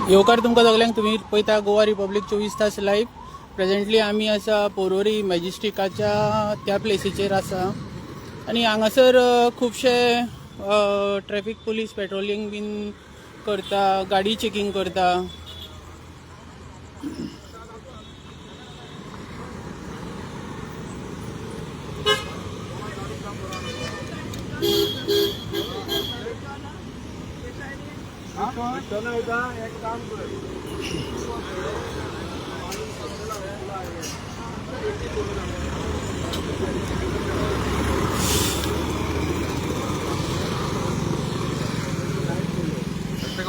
येवकार तुमकां सगल्यांक तुम्ही पळयता गोवा रिपब्लीक 24 तास लाईव्ह. प्रेझेंटली आमी आसा पोरोरी मॅजेस्टिकाच्या त्या प्लेसीचेर आसा आनी हांगासर खुबशे ट्रॅफिक पुलीस पेट्रोलिंग बीन करता, गाडी चेकिंग करता. एक काम कर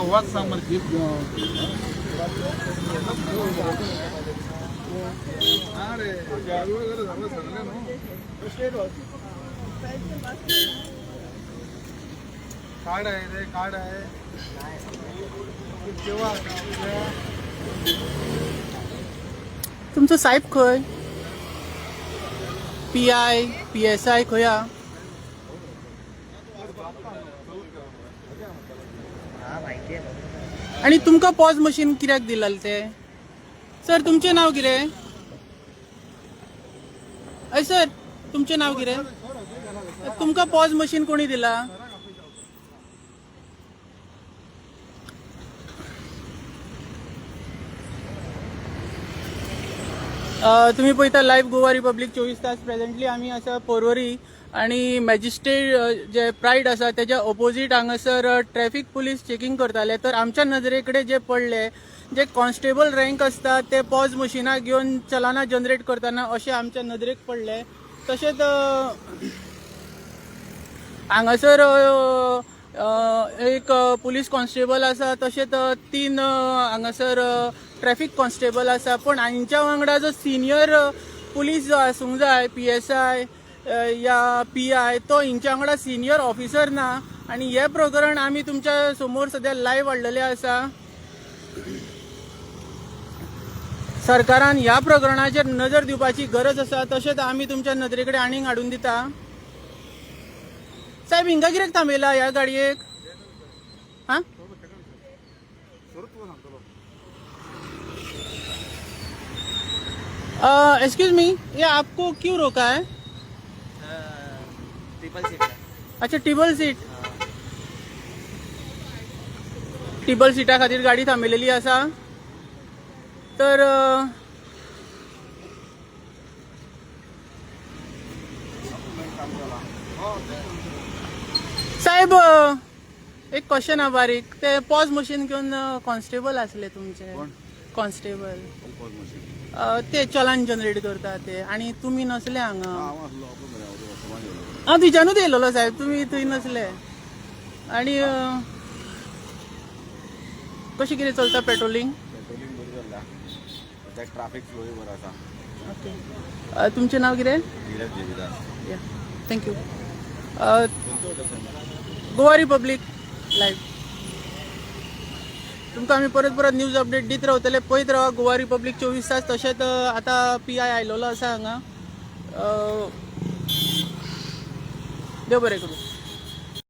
वाच सांग मला गिफ्ट अरे वगैरे झालं सगळं ना कार्ड आहे रे कार्ड आहे तुमचो साहेब खंय? PI PSI खंय हा? आणि तुमकां पॉज मशीन कित्याक दिलेलें ते? सर तुमचें नाव कितें? हय सर तुमचें नाव कितें? तुमकां पॉज मशीन कोणी दिला? तुम्ही पळयता लाईव्ह गोवा रिपब्लीक 24 तास. प्रेझेंटली आमी आसा पोरवरी आणि मॅजिस्ट्रेट जे प्रायड आसा त्याच्या ऑपोजीट हांगासर ट्रॅफिक पुलीस चेकिंग करताले. तर आमच्या नजरे कडेन जे पडले जे कॉन्स्टेबल रँक असता ते पॉज मशिनां घेवन चलानां जनरेट करतना अशें आमच्या नदरेक पडले. तशेंच हांगासर एक पुलीस कॉन्स्टेबल आसा, तशेंच 3 हांगासर ट्रॅफिक कॉन्स्टेबल आसा. पण हांच्या वांगडा जो सिनियर पुलीस जो आसूंक जाय PSI या PI तो हिंच्या वांगडा सिनियर ऑफिसर ना. आणि हे प्रकरण आमी तुमच्या समोर सध्या लाईव्ह हाडलेले आसा. सरकारान ह्या प्रकरणाचेर नजर दिवपाची गरज आसा. तशेंच आमी तुमच्या नदरे कडेन आनीक हाडून दिता. साहेब हिंगा कित्याक थांबयला ह्या गाडयेक? हा एक्सक्यूज मी, ये आपको क्यों रोका है? Triple seat. अच्छा टिबल सीट. टिबल सीटा खातीर गाडी थांबयलेली आसा. तर साहेब एक क्वेश्चन हा बारीक. ते पॉज मशीन घेऊन कॉन्स्टेबल असले तुमचे कॉन्स्टेबल ते चलान जनरेट करता ते आणि तुम्ही नसले हांगा. हांव थंयच्यानूच येयलोलो साहेब, तुम्ही थंय नसले. आणि कशी कितें चलता पेट्रोलिंग? ट्रॅफिक फ्लो बरो आसा. ओके तुमचें नाव कितें? या थँक्यू. Goa republic live. तुमकां आमी परत परत न्यूज अपडेट दीत रावतले. पळयत रावा गोवा रिपब्लीक 24 तास. तशेंच आतां PI आयलोलो आसा हांगा. देव बरें करूं.